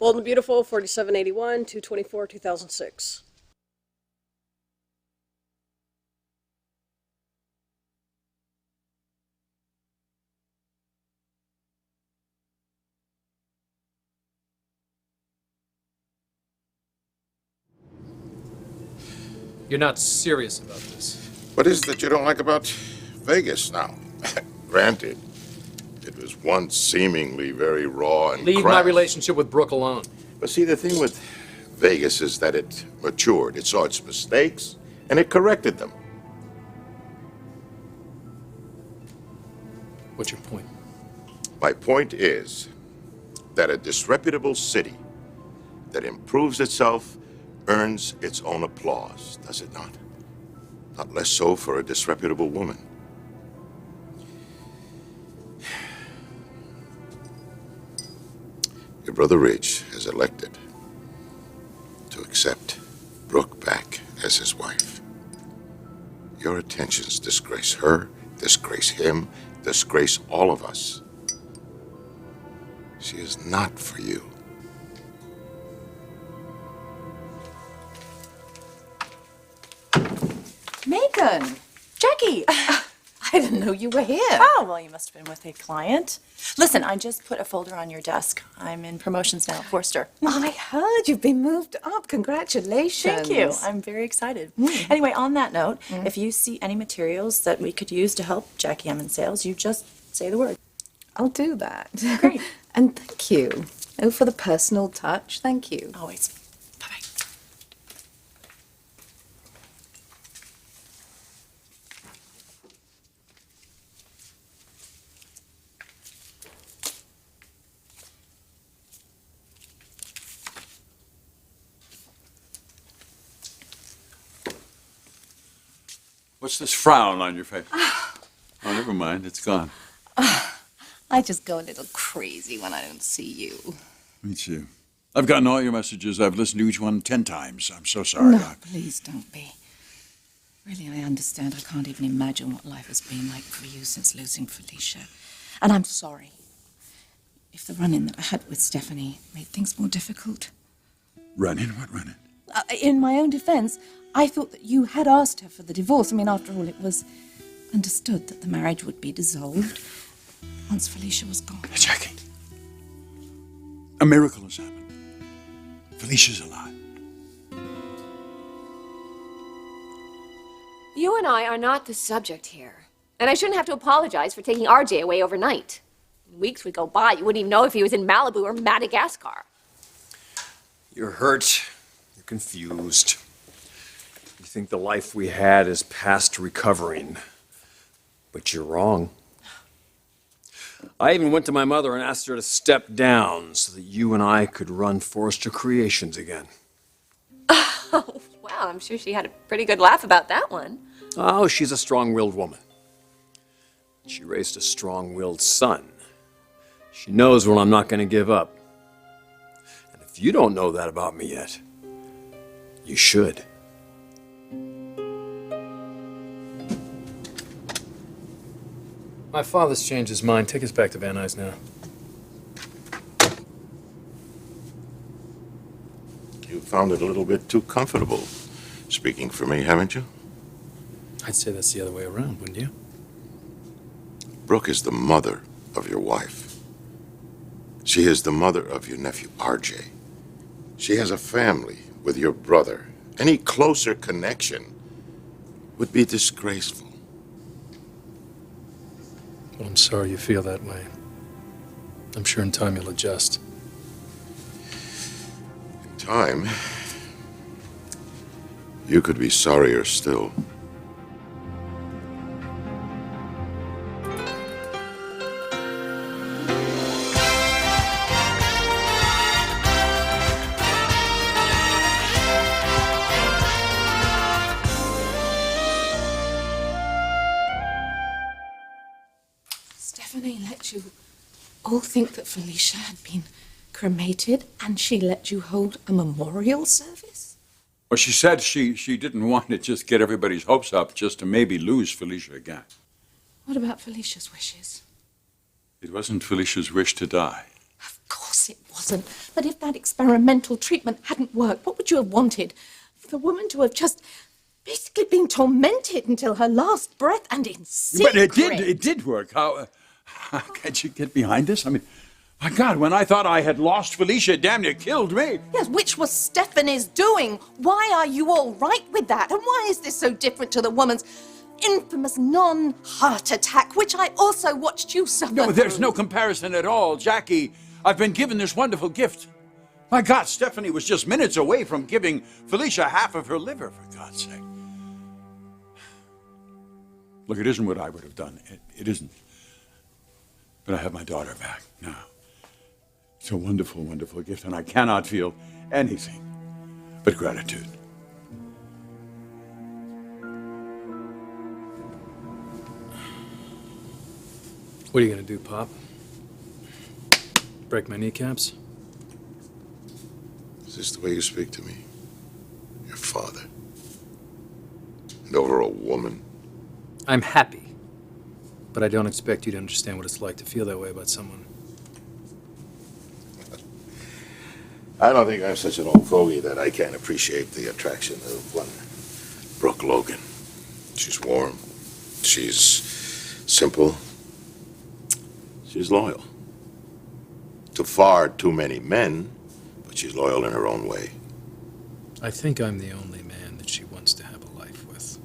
Bold and Beautiful, 4781, 224, 2006. You're not serious about this. What is it that you don't like about Vegas now? Granted, it was once seemingly very raw and Leave crass. my relationship with Brooke alone. But see, the thing with Vegas is that it matured. It saw its mistakes, and it corrected them. What's your point? My point is that a disreputable city that improves itself earns its own applause, does it not? Not less so for a disreputable woman. Your brother Ridge has elected to accept Brooke back as his wife. Your attentions disgrace her, disgrace him, disgrace all of us. She is not for you. Megan! Jackie! I didn't know you were here. Oh, well, you must have been with a client. Listen, I just put a folder on your desk. I'm in promotions now, Forster. I heard you've been moved up. Congratulations. Thank you. I'm very excited. Anyway, on that note, if you see any materials that we could use to help Jackie M in sales, you just say the word. I'll do that. Great. And thank you. Oh, for the personal touch. Thank you. Always. Bye-bye. What's this frown on your face? Oh, never mind. It's gone. I just go a little crazy when I don't see you. Me too. I've gotten all your messages. I've listened to each one 10 times. I'm so sorry. No, please don't be. Really, I understand. I can't even imagine what life has been like for you since losing Felicia. And I'm sorry if the run-in that I had with Stephanie made things more difficult. Run-in? What run-in? In my own defense, I thought that you had asked her for the divorce. I mean, after all, it was understood that the marriage would be dissolved once Felicia was gone. Jackie, a miracle has happened. Felicia's alive. You and I are not the subject here. And I shouldn't have to apologize for taking RJ away overnight. Weeks would go by, you wouldn't even know if he was in Malibu or Madagascar. You're hurt. You're confused. You think the life we had is past recovering. But you're wrong. I even went to my mother and asked her to step down so that you and I could run Forrester Creations again. Oh, well, I'm sure she had a pretty good laugh about that one. Oh, she's a strong-willed woman. She raised a strong-willed son. She knows when I'm not going to give up. And if you don't know that about me yet, you should. My father's changed his mind. Take us back to Van Nuys now. You found it a little bit too comfortable, speaking for me, haven't you? I'd say that's the other way around, wouldn't you? Brooke is the mother of your wife. She is the mother of your nephew, RJ. She has a family with your brother. Any closer connection would be disgraceful. Well, I'm sorry you feel that way. I'm sure in time you'll adjust. In time, you could be sorrier still. Stephanie let you all think that Felicia had been cremated, and she let you hold a memorial service? Well, she said she didn't want to just get everybody's hopes up just to maybe lose Felicia again. What about Felicia's wishes? It wasn't Felicia's wish to die. Of course it wasn't. But if that experimental treatment hadn't worked, what would you have wanted? For the woman to have just basically been tormented until her last breath and in secret. But it did work. How can't you get behind this? I mean, my God, when I thought I had lost Felicia, it damn near killed me. Yes, which was Stephanie's doing. Why are you all right with that? And why is this so different to the woman's infamous non-heart attack, which I also watched you suffer? No, there's no comparison at all. Jackie, I've been given this wonderful gift. My God, Stephanie was just minutes away from giving Felicia half of her liver, for God's sake. Look, it isn't what I would have done. It isn't. But I have my daughter back now. It's a wonderful, wonderful gift, and I cannot feel anything but gratitude. What are you gonna do, Pop? Break my kneecaps? Is this the way you speak to me? Your father? And over a woman? I'm happy, but I don't expect you to understand what it's like to feel that way about someone. I don't think I'm such an old fogey that I can't appreciate the attraction of one Brooke Logan. She's warm. She's simple. She's loyal. To far too many men, but she's loyal in her own way. I think I'm the only man that she wants to have a life with.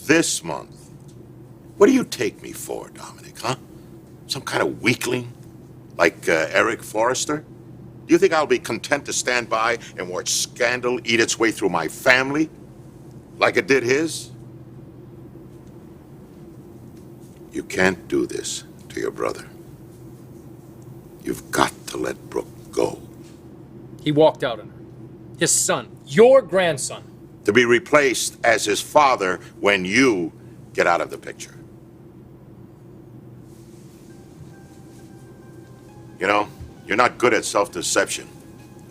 This month, what do you take me for, Dominic, huh? Some kind of weakling? Like Eric Forrester? Do you think I'll be content to stand by and watch scandal eat its way through my family? Like it did his? You can't do this to your brother. You've got to let Brooke go. He walked out on her. His son, your grandson. To be replaced as his father when you get out of the picture. You know, you're not good at self-deception.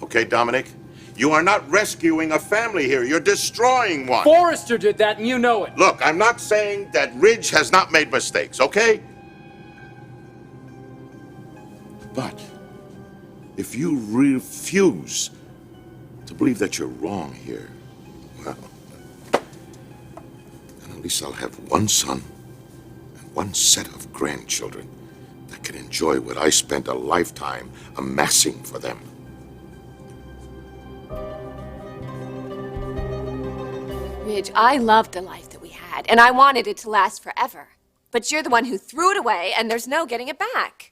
Okay, Dominic? You are not rescuing a family here. You're destroying one. Forrester did that, and you know it. Look, I'm not saying that Ridge has not made mistakes, okay? But if you refuse to believe that you're wrong here, well, then at least I'll have one son and one set of grandchildren that can enjoy what I spent a lifetime amassing for them. Ridge, I loved the life that we had, and I wanted it to last forever. But you're the one who threw it away, and there's no getting it back.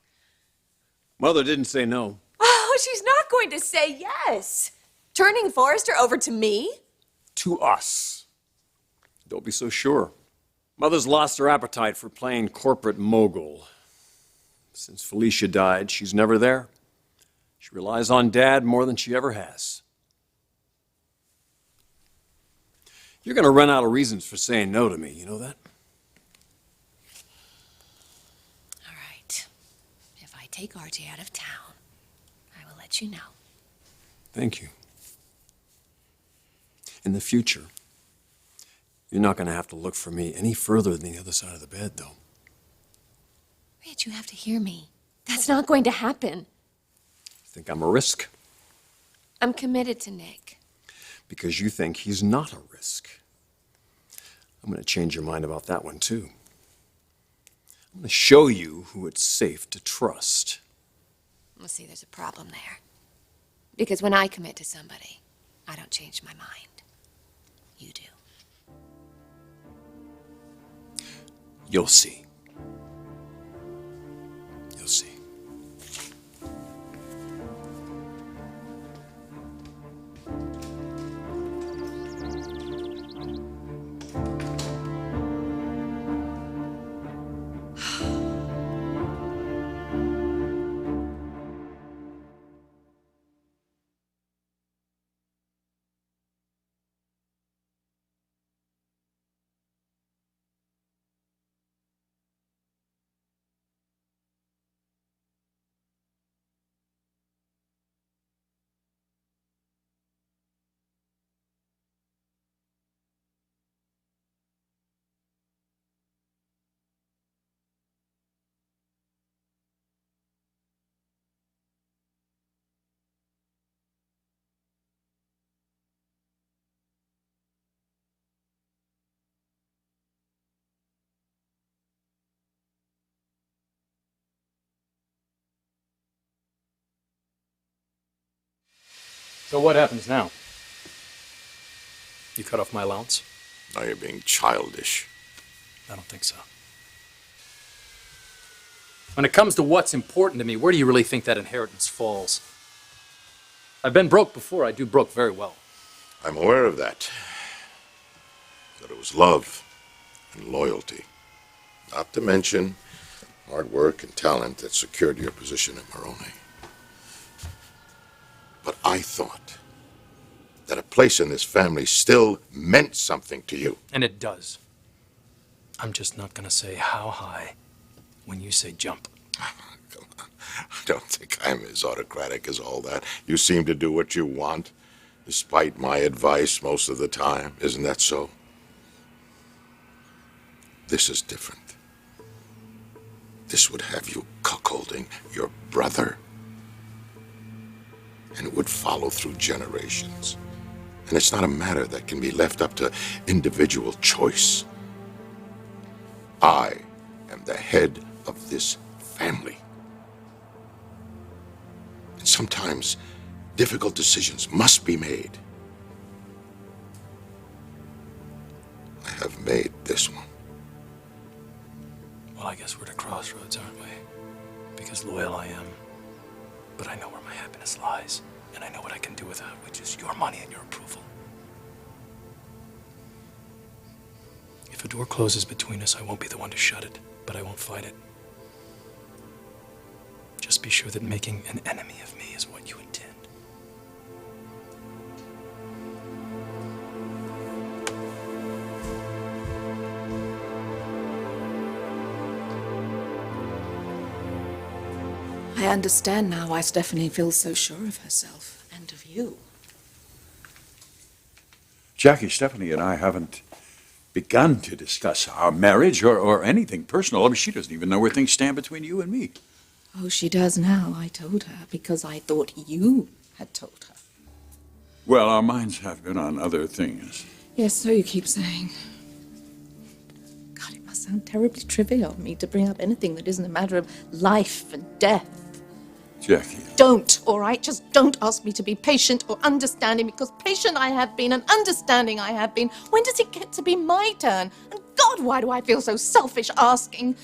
Mother didn't say no. Oh, she's not going to say yes. Turning Forrester over to me? To us. Don't be so sure. Mother's lost her appetite for playing corporate mogul. Since Felicia died, she's never there. She relies on Dad more than she ever has. You're going to run out of reasons for saying no to me, you know that? All right. If I take RJ out of town, I will let you know. Thank you. In the future, you're not going to have to look for me any further than the other side of the bed, though. Ridge, you have to hear me. That's not going to happen. Think I'm a risk? I'm committed to Nick. Because you think he's not a risk. I'm going to change your mind about that one, too. I'm going to show you who it's safe to trust. Well, see, there's a problem there. Because when I commit to somebody, I don't change my mind. You do. You'll see. You'll see. So what happens now? You cut off my allowance? Now you're being childish. I don't think so. When it comes to what's important to me, where do you really think that inheritance falls? I've been broke before. I do broke very well. I'm aware of that. That it was love and loyalty. Not to mention hard work and talent that secured your position at Moroni. But I thought that a place in this family still meant something to you. And it does. I'm just not gonna say how high when you say jump. Come on. I don't think I'm as autocratic as all that. You seem to do what you want, despite my advice most of the time. Isn't that so? This is different. This would have you cuckolding your brother. And it would follow through generations. And it's not a matter that can be left up to individual choice. I am the head of this family. And sometimes difficult decisions must be made. I have made this one. Well, I guess we're at a crossroads, aren't we? Because loyal I am, but I know where my happiness lies, and I know what I can do with that, which is your money and your approval. If a door closes between us, I won't be the one to shut it, but I won't fight it. Just be sure that making an enemy of me is what you intend. I understand now why Stephanie feels so sure of herself and of you. Jackie, Stephanie and I haven't begun to discuss our marriage or anything personal. I mean, she doesn't even know where things stand between you and me. Oh, she does now. I told her because I thought you had told her. Well, our minds have been on other things. Yes, so you keep saying. God, it must sound terribly trivial of me to bring up anything that isn't a matter of life and death. Jackie. Don't, all right? Just don't ask me to be patient or understanding, because patient I have been and understanding I have been. When does it get to be my turn? And God, why do I feel so selfish asking?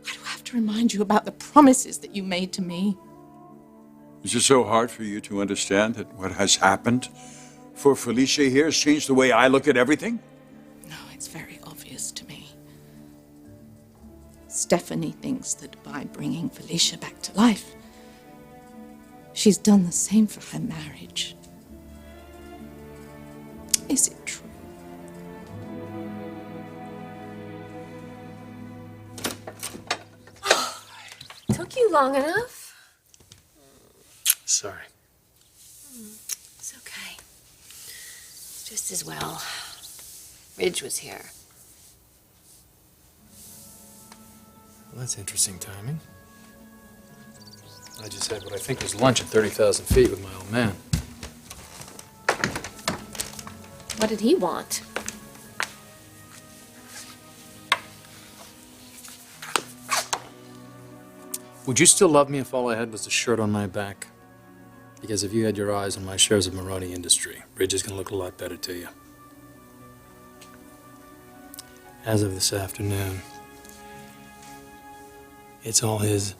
Why do I have to remind you about the promises that you made to me? Is it so hard for you to understand that what has happened for Felicia here has changed the way I look at everything? No, it's very obvious to me. Stephanie thinks that by bringing Felicia back to life, she's done the same for her marriage. Is it true? Took you long enough? Sorry. It's okay. Just as well. Ridge was here. Well, that's interesting timing. I just had what I think was lunch at 30,000 feet with my old man. What did he want? Would you still love me if all I had was the shirt on my back? Because if you had your eyes on my shares of Moroni Industry, Ridge is going to look a lot better to you. As of this afternoon, it's all his.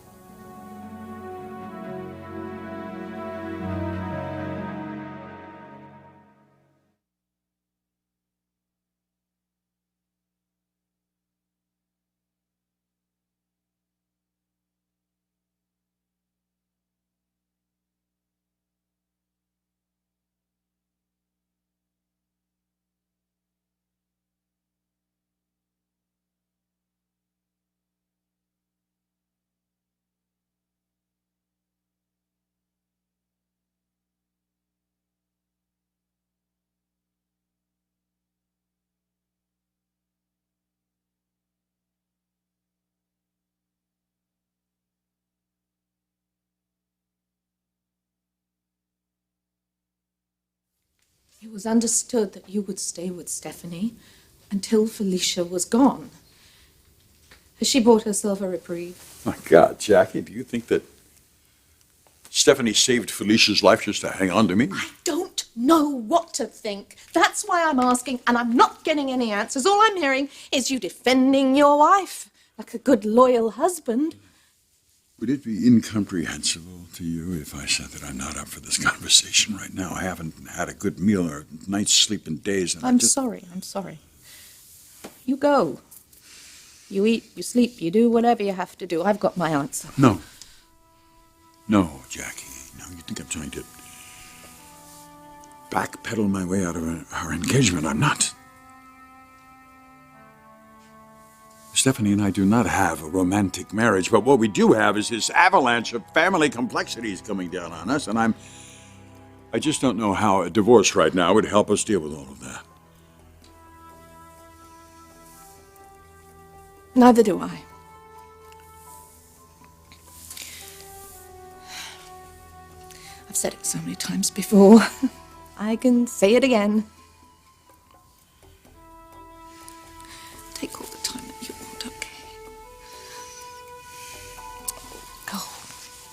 It was understood that you would stay with Stephanie until Felicia was gone. Has she bought herself a reprieve? My God, Jackie, do you think that Stephanie saved Felicia's life just to hang on to me? I don't know what to think. That's why I'm asking, and I'm not getting any answers. All I'm hearing is you defending your wife like a good, loyal husband. Would it be incomprehensible to you if I said that I'm not up for this conversation right now? I haven't had a good meal or a night's sleep in days. And I'm sorry. You go. You eat, you sleep, you do whatever you have to do. I've got my answer. No. No, Jackie. No, you think I'm trying to backpedal my way out of our engagement. I'm not. Stephanie and I do not have a romantic marriage, but what we do have is this avalanche of family complexities coming down on us, and I just don't know how a divorce right now would help us deal with all of that. Neither do I. I've said it so many times before. I can say it again. Take all the time that you want, okay? Go.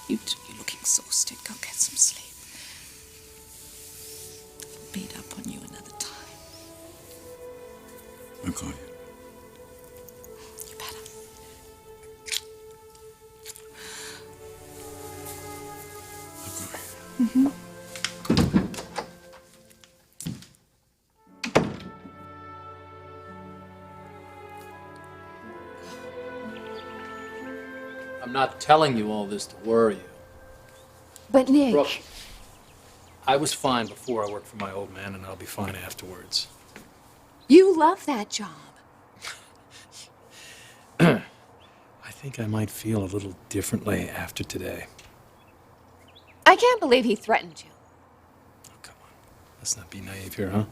You look exhausted. Go get some sleep. I'll beat up on you another time. I'll call you. You better. I'll call you. I'm not telling you all this to worry you. But Nick... Brooke, I was fine before I worked for my old man, and I'll be fine afterwards. You love that job. I think I might feel a little differently after today. I can't believe he threatened you. Oh, come on. Let's not be naive here, huh?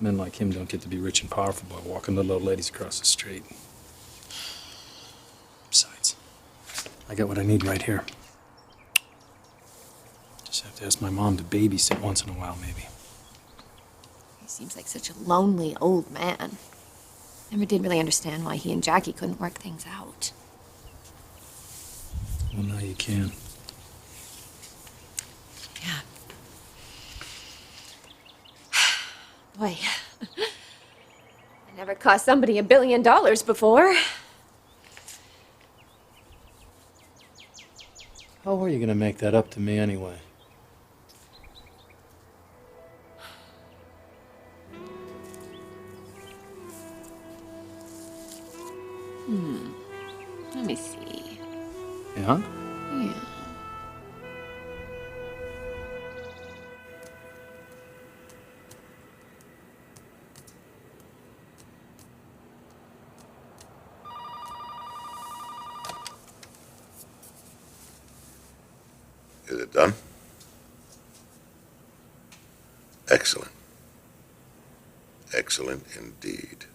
Men like him don't get to be rich and powerful by walking little old ladies across the street. Besides, I got what I need right here. Just have to ask my mom to babysit once in a while, maybe. He seems like such a lonely old man. Never did really understand why he and Jackie couldn't work things out. Well, now you can. Yeah. Boy. I never cost somebody $1 billion before. How are you gonna make that up to me anyway? Let me see. Yeah? Yeah. Is it done? Excellent. Excellent indeed.